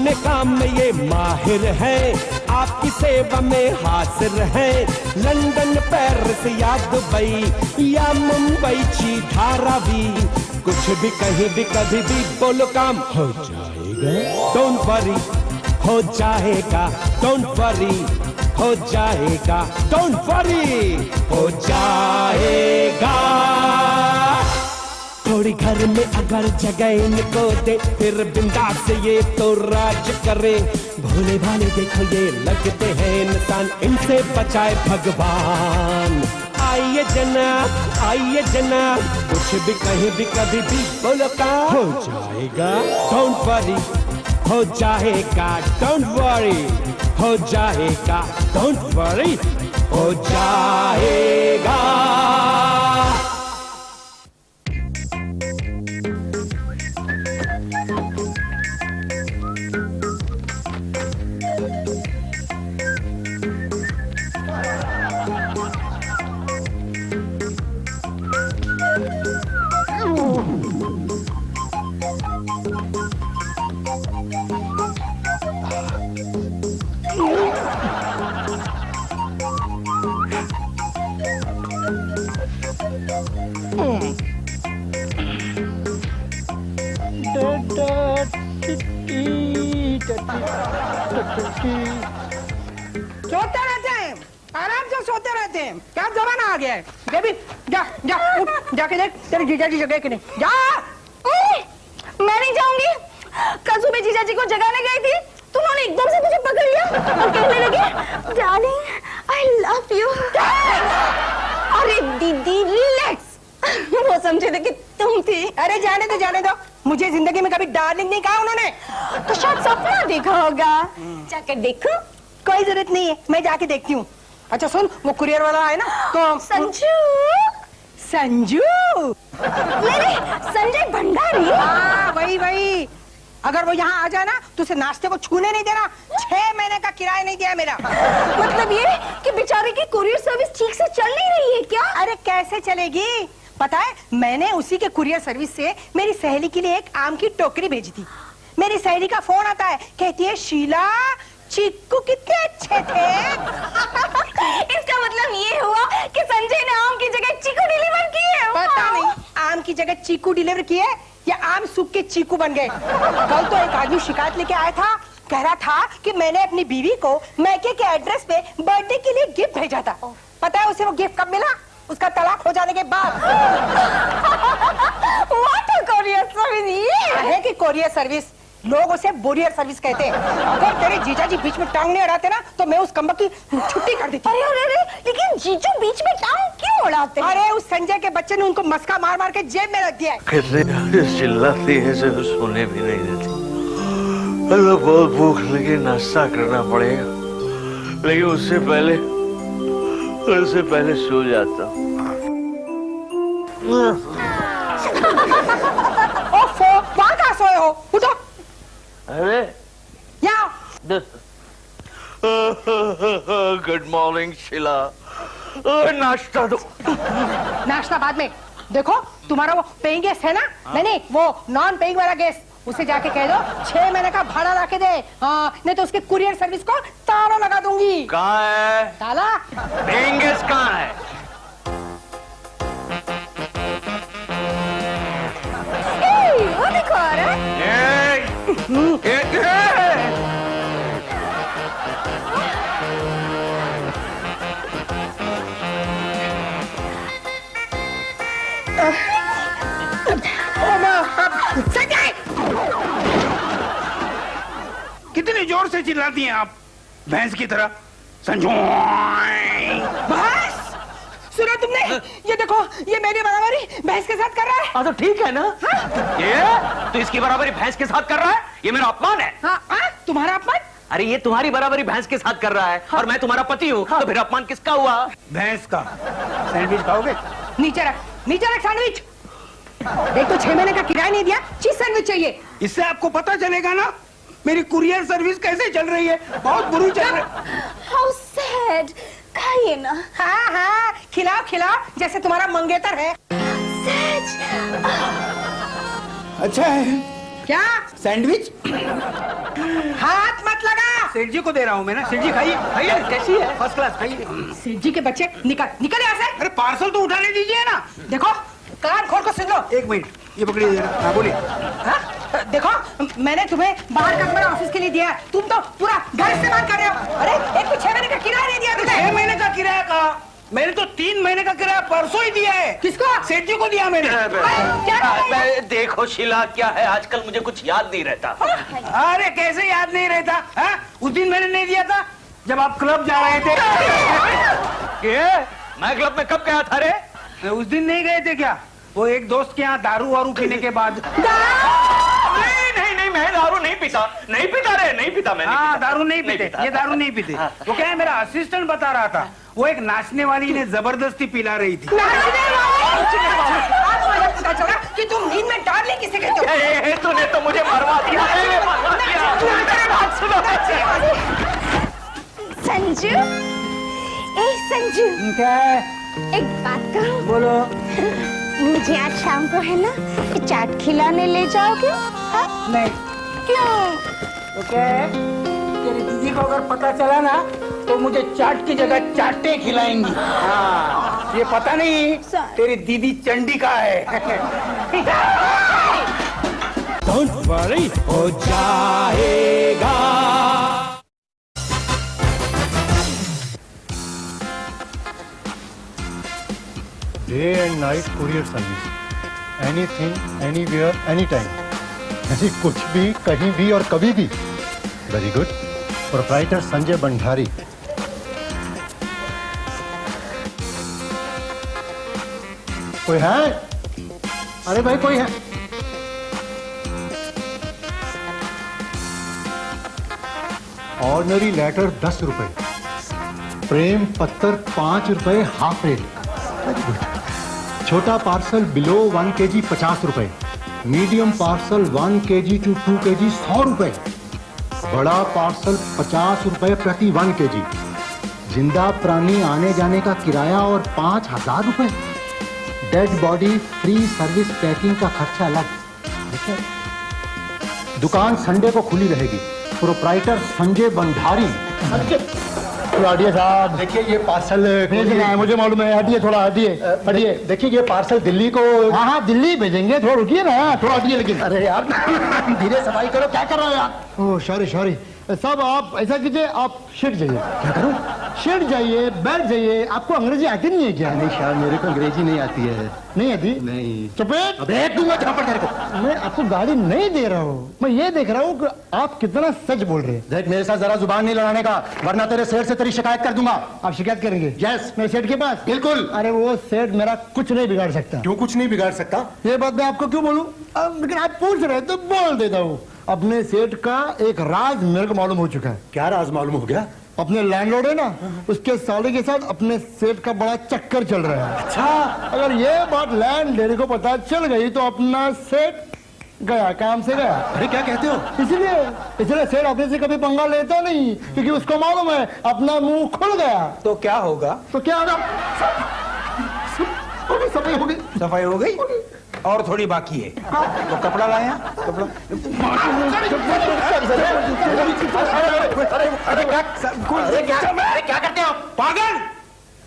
अपने काम में ये माहिर है, आपकी सेवा में हाजिर है। लंदन, पेरिस या दुबई या मुंबई ची धारावी, कुछ भी कहीं भी कभी भी बोलो काम हो जाएगा। डोंट वरी, हो जाएगा। डोंट वरी, हो जाएगा। डोंट वरी, हो जाएगा। थोड़ी घर में अगर जगह इनको दे, फिर बिंदास ये तो राज करे। भोले भाले देखो ये लगते हैं इंसान, इनसे बचाए भगवान। आइए जनाब, आइए जनाब, कुछ भी कहीं भी कभी भी बोलो काम हो जाएगा। डोंट वरी, हो जाएगा। डोंट वरी, हो जाएगा। डोंट वरी, हो जाएगा। सोते रहते हैं, आराम से सोते रहते हैं। क्या जमाना आ गया है? बेबी जा जा उठ, जाके देख तेरे जीजा जी जगह कि नहीं। जा। मैं नहीं जाऊंगी। कल सुबह जीजा जी को जगाने गई थी तो उन्होंने एकदम से मुझे पकड़ लिया और कहने लगे डार्लिंग आई लव यू। अरे दीदी रिलैक्स, वो समझे थे कि तुम थी। अरे जाने दो जाने दो, मुझे जिंदगी में कभी डार्लिंग नहीं कहा उन्होंने। तो शायद सपना देखा होगा, जाकर देखो। कोई जरूरत नहीं है, मैं जाके देखती हूँ। अच्छा सुन, वो कुरियर वाला है ना तो संजू। संजू नहीं, संजय भंडारी। हाँ वही वही। अगर वो यहाँ आ जाए ना तो उसे नाश्ते को छूने नहीं देना। 6 महीने का किराया नहीं दिया मेरा। मतलब ये कि बेचारे की कुरियर सर्विस ठीक से चल नहीं रही है क्या? अरे कैसे चलेगी, पता है मैंने उसी के कुरियर सर्विस से मेरी सहेली के लिए एक आम की टोकरी भेजी थी। मेरी सहेली का फोन आता है, कहती है शीला चीकू कितने अच्छे थे। इसका मतलब ये हुआ कि संजय ने आम की जगह चीकू डिलीवर किए। पता नहीं आम की जगह चीकू डिलीवर किए या आम सूख के चीकू बन गए। कल तो एक आदमी शिकायत लेके आया था, कह रहा था कि मैंने अपनी बीवी को मैके के एड्रेस पे बर्थडे के लिए गिफ्ट भेजा था। पता है उसे वो गिफ्ट कब मिला? उसका तलाक हो जाने के बाद। What a courier service ये है कि कोरियर सर्विस, लोग उसे बोरियर सर्विस कहते हैं। अगर तेरे जीजा जी बीच में टांग नहीं अड़ाते ना तो मैं उस कम्बक की छुट्टी कर देती। अरे अरे अरे, लेकिन जीजू बीच में टांग क्यों उड़ाते हैं? अरे उस संजय के बच्चे ने उनको मस्का मार मार के जेब में रख दिया है। कितने चिल्लाती है जो सोने भी नहीं देती। अल्लाह बहुत भूख लगी, नाश्ता करना पड़ेगा, लेकिन उससे पहले सो जाता हूँ। वहाँ कहाँ सोए हो? उठो। अरे यहाँ गुड मॉर्निंग शीला, नाश्ता दो। नाश्ता बाद में। देखो तुम्हारा वो पेइंग गेस्ट है ना, नहीं वो नॉन पेइंग वाला गेस्ट, उसे जाके कह दो 6 महीने का भाड़ा ला के दे। हाँ नहीं तो उसके कुरियर सर्विस को ताला लगा दूंगी। कहाँ है ताला? पेइंग गेस्ट कहाँ है? वो देखो आ रहा है। संजय! कितनी जोर से चिल्लाती हैं आप भैंस की तरह? संजू भैंस? सुना तुमने? ये देखो ये मेरी बराबरी भैंस के साथ कर रहा है। तो ठीक है ना? ये तो इसकी बराबरी भैंस के साथ कर रहा है? ये मेरा अपमान है। हाँ, तुम्हारा अपमान? अरे ये तुम्हारी बराबरी भैंस के साथ कर रहा है और मैं तुम्हारा पति हूँ, तो फिर अपमान किसका हुआ? भैंस का। सैंडविच खाओगे? नीचे रख सैंडविच। देख तो 6 महीने का किराया नहीं दिया, चीज सैंडविच चाहिए। इससे आपको पता चलेगा ना मेरी कुरियर सर्विस कैसे चल रही है। बहुत बुरी चल रही है। How sad, खाइए ना। हाँ खिलाओ जैसे तुम्हारा मंगेतर है। सच? अच्छा है क्या? सैंडविच। हाथ मत लगा। सेठ जी को दे रहा हूँ मैं ना। सेठ जी खाइए खाइए। कैसी है? फर्स्ट क्लास खाइए। सेठ जी के बच्चे निकल निकल यहाँ से। अरे पार्सल तो उठाने दीजिए ना। देखो कान खोल कर सुन लो। एक मिनट, ये पकड़िए जरा। हाँ बोलिए। हाँ? देखो मैंने तुम्हें बाहर का कमरा ऑफिस के लिए दिया है, तुम तो पूरा घर इस्तेमाल कर रहे हो। अरे एक तो 6 महीने का किराया नहीं दिया तुमने। 6 महीने का किराया कहा? मैंने तो 3 महीने का किराया परसों ही दिया है। किसको? सेठ जी को दिया मैंने। मैं देखो शीला, क्या है आजकल मुझे कुछ याद नहीं रहता। अरे कैसे याद नहीं रहता? हाँ? उस दिन मैंने नहीं दिया था जब आप क्लब जा रहे थे। मैं क्लब में कब गया था रे? उस दिन नहीं गए थे क्या? वो एक दोस्त के यहाँ दारू वारू पीने के बाद। नहीं, मैं दारू नहीं पीता। नहीं पीता रे, नहीं पीता मैं। हाँ दारू नहीं पीते, ये दारू नहीं पीते। वो क्या है, मेरा असिस्टेंट बता रहा था, वो एक नाचने वाली ने जबरदस्ती पिला रही थी। पता चला कि तुम नींद में डार्लिंग किसे कहते हो? तूने तो मुझे मरवा दिया। संजू, ए संजू, क्या है? एक बात कहूँ? बोलो। मुझे आज शाम को है ना चाट खिलाने ले जाओगे? हाँ? नहीं। क्यों? तो क्या है, तेरी दीदी को अगर पता चला ना तो मुझे चाट की जगह चाटे खिलाएंगी। हाँ, ये पता नहीं तेरी दीदी चंडिका है। डोंट वरी, हो जाएगा। Day and night courier service, anything anywhere any time, यानी कुछ भी कहीं भी और कभी भी। Very good. Proprietor Sanjay Bhandari. कोई है? अरे भाई कोई है? ऑर्डिनरी लेटर 10 रुपए, प्रेम पत्र 5 रुपए हाफ रेट। Very good. छोटा पार्सल बिलो 1 kg 50 रुपए, medium parcel 1 kg to 2 kg 100 रुपए, बड़ा पार्सल 50 रुपए प्रति 1 kg, जिंदा प्राणी आने जाने का किराया और 5000 रुपए, dead body free service packing का खर्चा अलग। दुकान संडे को खुली रहेगी। प्रोप्राइटर संजय भंडारी। हटिए साहब, देखिए ये पार्सल भेजना है, मुझे मालूम है। हटिए थोड़ा, हटिए हटिए। देखिए ये पार्सल दिल्ली को। हाँ हाँ दिल्ली भेजेंगे, थोड़ा रुकिए ना, थोड़ा हटिए। लेकिन अरे यार धीरे सफाई करो, क्या कर रहे हो यार? ओह सॉरी सॉरी साहब, आप ऐसा कीजिए, आप शिट जाइए। क्या करूं? शिट जाइए, बैठ जाइए। आपको अंग्रेजी आती नहीं है क्या? नहीं शायद मेरे को अंग्रेजी नहीं आती है। नहीं आती? नहीं। चुपेट। अबे दूंगा झापड़ तेरे को। मैं आपको गाड़ी नहीं दे रहा हूँ, मैं ये देख रहा हूँ कि आप कितना सच बोल रहे हैं। देख मेरे साथ जरा जुबान नहीं लड़ाने का, वरना तेरे सेठ से तेरी शिकायत कर दूंगा। आप शिकायत करेंगे? यस। मेरे सेठ के पास? बिल्कुल। अरे वो सेठ मेरा कुछ नहीं बिगाड़ सकता। क्यों कुछ नहीं बिगाड़ सकता? ये बात मैं आपको क्यों बोलूं? लेकिन आप पूछ रहे तो बोल देता हूँ। अपने सेठ का एक राज मेरे को मालूम हो चुका है। क्या राज मालूम हो गया? अपने लैंडलॉर्ड है ना, उसके साले के साथ अपने सेठ का बड़ा चक्कर चल रहा है। अच्छा। अगर ये बात लैंड लेडी को पता चल गई तो अपना सेठ गया, काम से गया। अरे क्या कहते हो? इसलिए सेठ अपने से कभी पंगा लेता नहीं, क्योंकि उसको मालूम है अपना मुंह खुल गया। तो क्या होगा? सफाई हो गई। सफाई हो गई और थोड़ी बाकी है। वो कपड़ा लाया, कपड़ा। क्या करते हो पागल?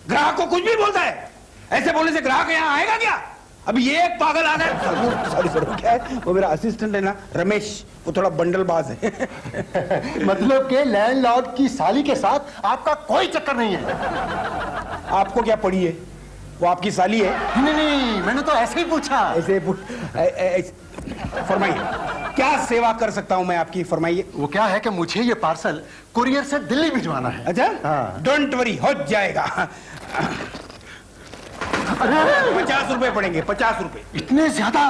ग्राहक को कुछ भी बोलता है, ऐसे बोलने से ग्राहक यहाँ आएगा क्या? अभी ये एक पागल आ गया। सॉरी क्या है, वो मेरा असिस्टेंट है ना रमेश, वो थोड़ा बंडलबाज है। मतलब के लैंडलॉर्ड की साली के साथ आपका कोई चक्कर नहीं है? आपको क्या पड़ी है, वो आपकी साली है? नहीं, मैंने तो ऐसे ही पूछा। ऐसे फरमाइए, क्या सेवा कर सकता हूं मैं आपकी? फरमाइए। वो क्या है कि मुझे ये पार्सल कुरियर से दिल्ली भिजवाना है। अच्छा। हाँ। डोंट वरी, हो जाएगा। 50 रुपए पड़ेंगे, 50 रुपए। इतने ज्यादा?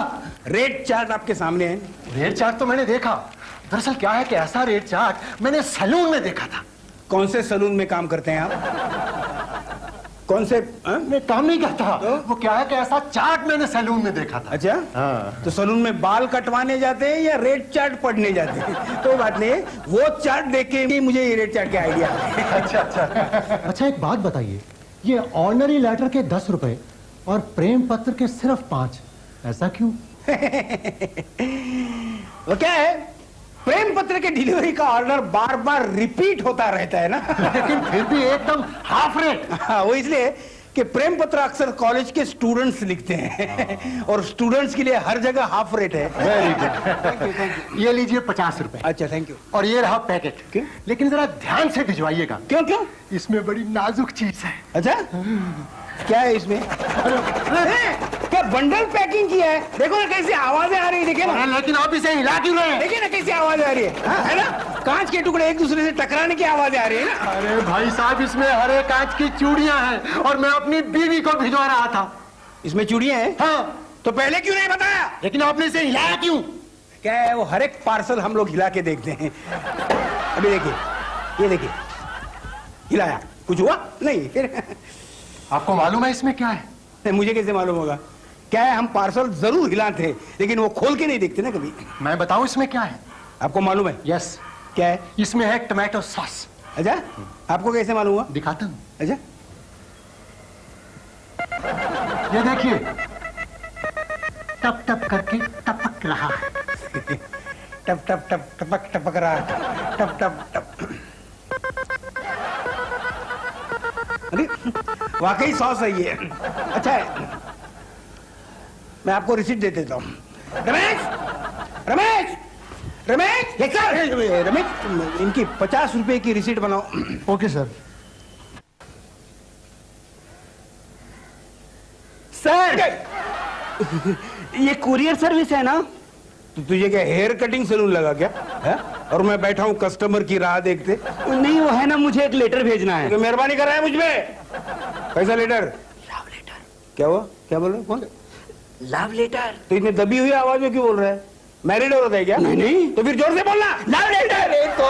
रेट चार्ट आपके सामने है। रेट चार्ट तो मैंने देखा। दरअसल क्या है कि ऐसा रेट चार्ट मैंने सैलून में देखा था। कौन से सैलून में काम करते हैं आप? कौन से? मैं काम नहीं करता। तो? वो क्या है कि ऐसा चार्ट मैंने सैलून में देखा था। अच्छा। हाँ। तो सैलून में बाल कटवाने जाते हैं या रेट चार्ट पढ़ने जाते हैं? तो बात नहीं, वो चार्ट देख के मुझे ये रेट चार्ट का आइडिया। अच्छा। अच्छा एक बात बताइए, ये ऑर्डिनरी लेटर के 10 रुपए और प्रेम पत्र के सिर्फ 5, ऐसा क्यों? वो क्या है, प्रेम पत्र के डिलीवरी का ऑर्डर बार बार रिपीट होता रहता है ना। लेकिन फिर भी एकदम हाफ रेट। हाँ, वो इसलिए कि प्रेम पत्र अक्सर कॉलेज के स्टूडेंट्स लिखते हैं और स्टूडेंट्स के लिए हर जगह हाफ रेट है। Very good. ये लीजिए 50 रुपए। अच्छा, थैंक यू। और ये रहा पैकेट। क्यों? लेकिन जरा ध्यान से भिजवाइएगा। क्यों क्यों? इसमें बड़ी नाजुक चीज है। अच्छा, क्या है इसमें? क्या बंडल पैकिंग किया है? देखो ना कैसी आवाजें आ रही है, देखिए ना। लेकिन आप इसे हिला क्यों रहे हैं? देखिए ना कैसी आवाजें आ रही है ना? कांच के टुकड़े एक दूसरे से टकराने की आवाजें आ रही है ना। अरे भाई साहब, इसमें हरे कांच की चूड़ियां हैं और मैं अपनी बीवी को भिजवा रहा था। इसमें चूड़ियां हैं? हाँ। तो पहले क्यों नहीं बताया? लेकिन आपने इसे हिलाया क्यों? क्या है, वो हर एक पार्सल हम लोग हिला के देखते हैं। अभी देखिए, ये देखिए, हिलाया, कुछ हुआ नहीं। फिर आपको मालूम है इसमें क्या है? नहीं, मुझे कैसे मालूम होगा? क्या है, हम पार्सल जरूर हिलाते हैं लेकिन वो खोल के नहीं देखते ना कभी। मैं बताऊं इसमें क्या है? आपको मालूम है? यस। क्या है? इसमें है टमाटो सॉस। अच्छा, आपको कैसे मालूम हुआ? दिखाता हूं। अच्छा, ये देखिए, टप टप करके टपक रहा है। टप टप टप टपक टपक रहा है। टप टप टप। अरे वाकई सॉस है ये। अच्छा है, मैं आपको रिसीट दे देता हूँ। रमेश, रमेश, रमेश, रमेश, इनकी 50 रुपए की रिसीट बनाओ। Okay sir. सर, ये कुरियर सर्विस है ना? तो तुझे क्या हेयर कटिंग सैलून लगा क्या है? और मैं बैठा हूँ कस्टमर की राह देखते। नहीं, वो है ना, मुझे एक लेटर भेजना है। तो मेहरबानी कर रहा है मुझ पे। कैसा लेटर? Love letter. क्या हुआ? क्या बोल रहे हो? कौन? Love letter. तो इतने दबी हुई आवाज में क्यों बोल रहा है? मैरिड औरत है क्या? नहीं नहीं। तो फिर जोर से बोलना। Love letter. तो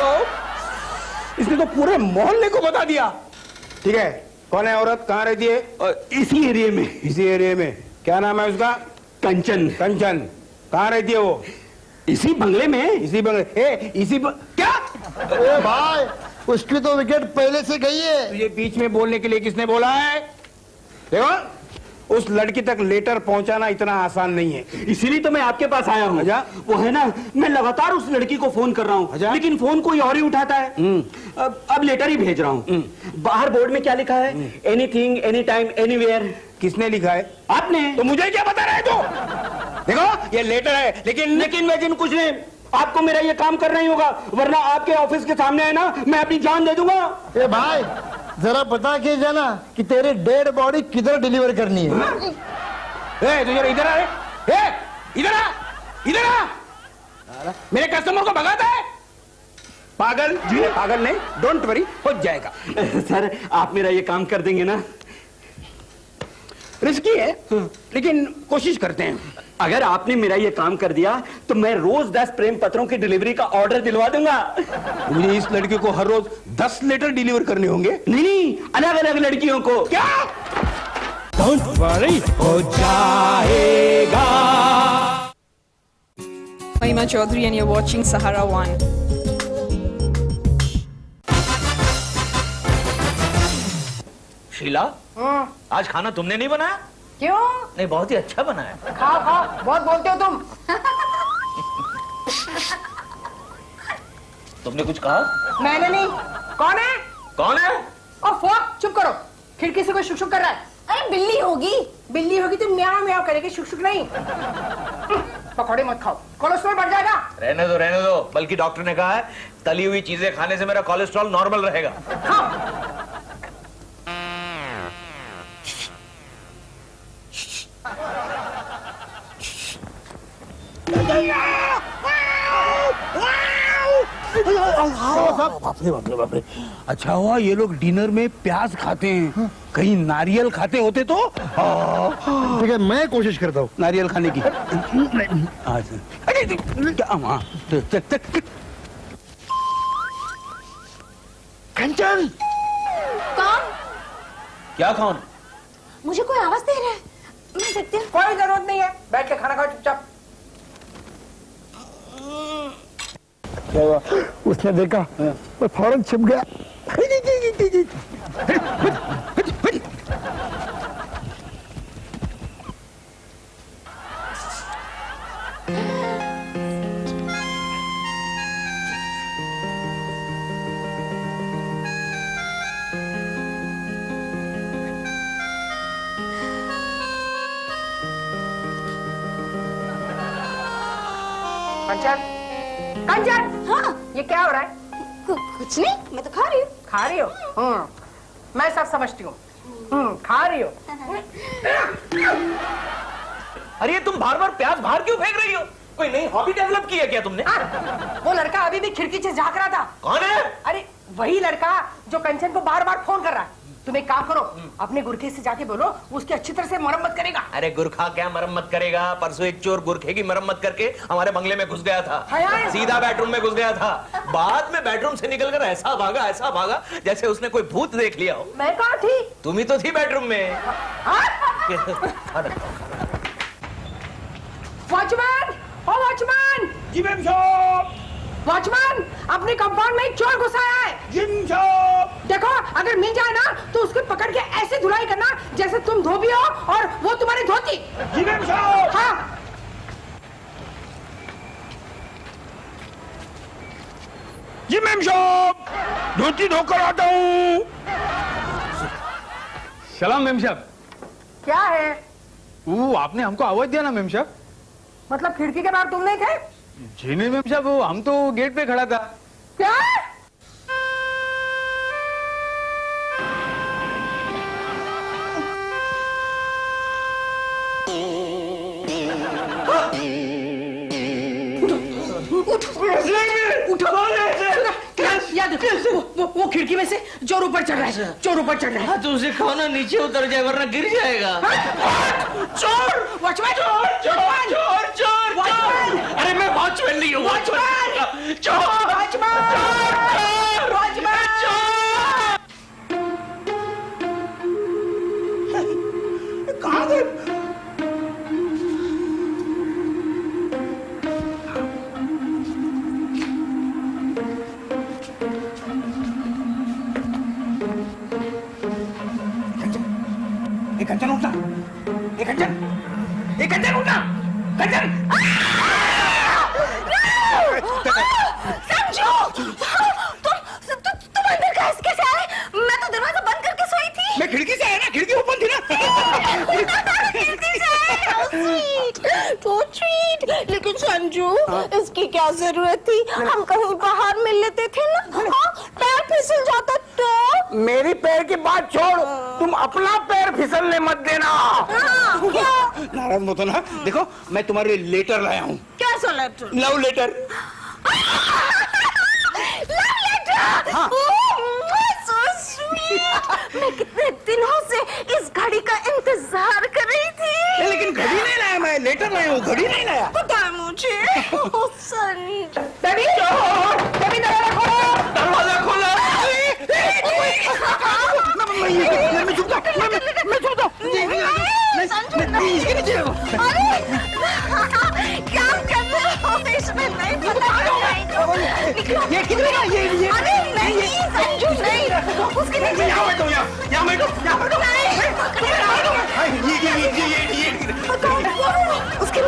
इसने तो पूरे मोहल्ले को बता दिया। ठीक है, कौन है औरत? कहाँ रहती है? इसी एरिया में। इसी एरिया में। क्या नाम है उसका? कंचन। कंचन। कहाँ रहती है वो? इसी बंगले में। इसी बंगले। क्या? अरे भाई, उसकी तो विकेट पहले से गई है। तुझे बीच में बोलने के लिए किसने बोला है? देखो, उस लड़की तक लेटर पहुंचाना इतना आसान नहीं है। इसीलिए तो मैं आपके पास आया हूँ। अच्छा। वो है ना, मैं लगातार उस लड़की को फोन कर रहा हूँ। अच्छा। लेकिन फोन कोई और ही उठाता है। अब लेटर ही भेज रहा हूँ। बाहर बोर्ड में क्या लिखा है? Anything, any time, anywhere. किसने लिखा है? आपने। तो मुझे क्या बता रहे हो? देखो, ये लेटर है लेकिन कुछ नहीं। आपको मेरा ये काम करना ही होगा, वरना आपके ऑफिस के सामने है ना, मैं अपनी जान दे दूंगा। ए भाई, जरा पता कीजिए ना कि तेरी डेड बॉडी किधर डिलीवर करनी है। तू जरा इधर आ रे। इधर आ, इधर आ। मेरे कस्टमर को भगाता है? पागल जी? पागल नहीं, डोंट वरी, हो जाएगा। सर, आप मेरा ये काम कर देंगे ना? रिस्की है लेकिन कोशिश करते हैं। अगर आपने मेरा ये काम कर दिया तो मैं रोज 10 प्रेम पत्रों की डिलीवरी का ऑर्डर दिलवा दूंगा। मुझे इस लड़की को हर रोज 10 लेटर डिलीवर करने होंगे? नहीं, अलग अलग लड़कियों को। क्या? डोंट वरी, हो जाएगा। Mahima Chaudhary and you're watching Sahara One. Sheila, आज खाना तुमने नहीं बनाया? क्यों? नहीं, बहुत ही अच्छा बना है। खाओ खाओ, बहुत बोलते हो तुम। तुमने कुछ कहा? मैंने नहीं। कौन है? कौन है? ओफो, चुप करो। खिड़की से कोई शुक शुक कर रहा है। अरे बिल्ली होगी। बिल्ली होगी तो म्याऊ म्याऊ करेगी, शुक शुक नहीं। पकौड़े मत खाओ, कोलेस्ट्रॉल बढ़ जाएगा। रहने दो, रहने दो। बल्कि डॉक्टर ने कहा है तली हुई चीजें खाने से मेरा कोलेस्ट्रॉल नॉर्मल रहेगा। खाओ। बाप रे। अच्छा हुआ ये लोग डिनर में प्याज खाते हैं, कहीं नारियल खाते होते तो। ठीक है, मैं कोशिश करता हूँ नारियल खाने की। कंचन, कौन? क्या कौन? मुझे कोई आवाज दे रहा है। मैं देखती हूँ। कोई जरूरत नहीं है, बैठ के खाना खाओ चुपचाप। क्या हुआ? उसने देखा, वो फौरन छिप गया। कंचन, कंचन, हाँ ये क्या हो रहा है? कुछ नहीं, मैं तो खा रही हूँ। खा रही हो? मैं सब समझती हूँ। खा रही हो? अरे तुम बार बार प्याज बाहर क्यों फेंक रही हो? कोई नई हॉबी डेवलप की है क्या तुमने? वो लड़का अभी भी खिड़की से झांक रहा था। कौन है? अरे वही लड़का जो कंचन को बार बार फोन कर रहा है। तुम एक काम करो, अपने गुरखे से जाके बोलो, उसकी अच्छी तरह से मरम्मत करेगा। अरे गुरखा क्या मरम्मत करेगा? परसों एक चोर गुरखे की मरम्मत करके हमारे बंगले में घुस गया था। सीधा बेडरूम में घुस गया था। बाद में बेडरूम से निकलकर ऐसा भागा जैसे उसने कोई भूत देख लिया हो। मैं कहाँ थी? तुम ही तो थी बेडरूम में। वॉचमैन, ओ वॉचमैन! जी मैम साहब। वॉचमैन, अपने कंपाउंड में एक चोर घुसा है। जी मैम साहब। देखो, अगर मिल जाए ना तो उसको पकड़ के ऐसे धुलाई करना जैसे तुम धोबी हो और वो तुम्हारी धोती। जी मैम साहब। हाँ। जी मैम साहब, धोती धोकर आता हूँ। सलाम मेम साहब। क्या है? वो आपने हमको आवाज दिया ना मेम साहब? मतलब खिड़की के बाहर तुम नहीं थे? जी नहीं मेम साहब, हम तो गेट पे खड़ा था। क्या? वो खिड़की में से चोर ऊपर चढ़ रहा है, चोर ऊपर चढ़ रहा है। तो उसे कहो ना नीचे उतर जाए वरना गिर जाएगा। चोर! वॉचमैन! चोर चोर चोर चोर चोर! अरे मैं वॉचमैन नहीं हूँ। वॉचमैन! चोर! वॉचमैन! चोर! वॉचमैन! कहाँ गए? कंचन उठना, कंचन उठना, कंचन! संजू, तुम अंदर कैसे आए? मैं तो दरवाजा बंद करके सोई थी। मैं खिड़की से आया ना, खिड़की ओपन थी ना। खिड़की से आए, तो स्वीट। लेकिन संजू, इसकी क्या जरूरत थी? हम कहीं बाहर मिल लेते थे ना। पैर फिसल जाता तो। मेरी पैर की बात छोड़, तुम अपना पैर फिसलने मत देना। नाराज मत होना। देखो, मैं तुम्हारे लिए लेटर लाया हूँ। कैसा letter? Love letter. Love letter? हाँ। So sweet। मैं कितने दिनों से इस घड़ी का इंतजार कर रही थी। लेकिन घड़ी नहीं लाया, मैं लेटर लाया हूँ, घड़ी नहीं लाया। पता है मुझे। संजू, बेबी, बेबी दरवाजा खोलो। दरवाजा खोला। मैं छुपता, मैं छुपता। इसके नीचे रहो। क्या कर रहे हो? इसमें नहीं पता। ये किधर है? ये अरे नहीं संजू, नहीं। उसके नीचे यहाँ बैठो, यहाँ बैठो। उसके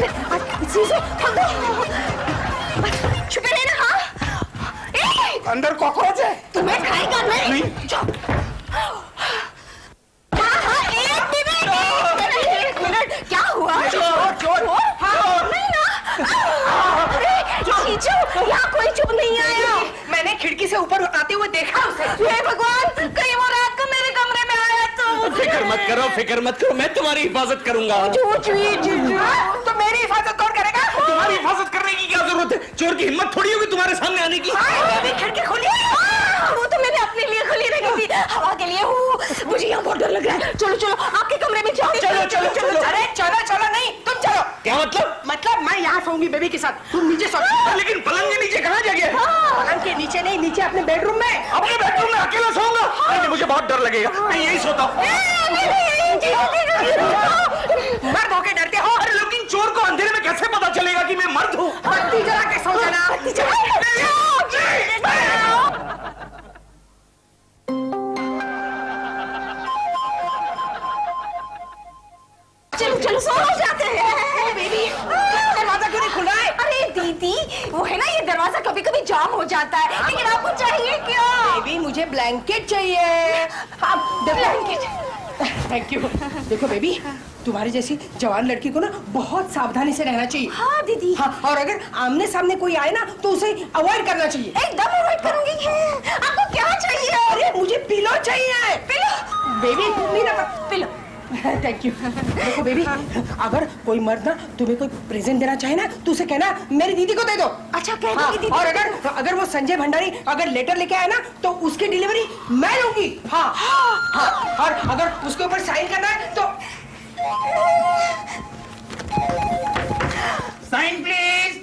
छुपे रहना। हाँ, अंदर कॉकरोच है। तुम्हें खाएगा नहीं। हाँ, एक मिनट। क्या हुआ? चोर! हाँ, नहीं ना। अरे जीजू, यहाँ कोई चुप नहीं आया। मैंने खिड़की से ऊपर आते हुए देखा उसे। हे भगवान, कहीं वो रात को मेरे कमरे में आया तो। फिक्र मत करो, मैं तुम्हारी हिफाजत करूंगा। तो मेरी हिफाजत कौन करेगा? तुम्हारी हिफाजत करने की क्या जरूरत है? चोर की हिम्मत थोड़ी होगी तुम्हारे सामने आने की। खिड़की खोली। वो तो मैंने अपने लिए खोली रखी थी, हवा के लिए। मुझे यहाँ बहुत डर लग रहा है। चलो आपके कमरे में जाओ। चलो। अरे चलो नहीं, तुम चलो। क्या मतलब? मैं यहाँ सोऊंगी बेबी के साथ, तुम नीचे सो। लेकिन पलंग के नीचे कहाँ जा गया? पलंग के नीचे नहीं, नीचे अपने बेडरूम में। अपने बेडरूम में अकेला सोऊंगा? नहीं, मुझे बहुत डर लगेगा। मैं यही सोता हूँ। मर्द होके डरते हो? अरे लेकिन चोर को अंधेरे में कैसे पता चलेगा कि मैं मर्द हूँ? बत्ती जला के सो जाना। चलो सो जाते हैं। बेबी, दरवाजा क्यों नहीं खुल रहा है? अरे दीदी, वो है ना, ये दरवाजा कभी कभी जाम हो जाता है। लेकिन आपको चाहिए क्या? बेबी, मुझे ब्लैंकेट चाहिए। ब्लैंकेट? Thank you. देखो बेबी, तुम्हारी जैसी जवान लड़की को ना बहुत सावधानी से रहना चाहिए। हाँ दीदी। हाँ, और अगर आमने सामने कोई आए ना तो उसे अवॉइड करना चाहिए। एकदम अवॉइड करूंगी। आपको क्या चाहिए? अरे मुझे पिलो चाहिए। पिलो? बेबी नहीं ना पिलो। Thank you. देखो बेबी, अगर कोई मर्द ना तुम्हें कोई प्रेजेंट देना चाहे ना तो उसे कहना मेरी दीदी को दे दो। अच्छा कह हाँ, दूंगी दीदी। और अगर वो संजय भंडारी अगर लेटर लेके आए ना तो उसकी डिलीवरी मैं लूंगी। हाँ हाँ, और अगर उसके ऊपर साइन करना है तो साइन प्लीज।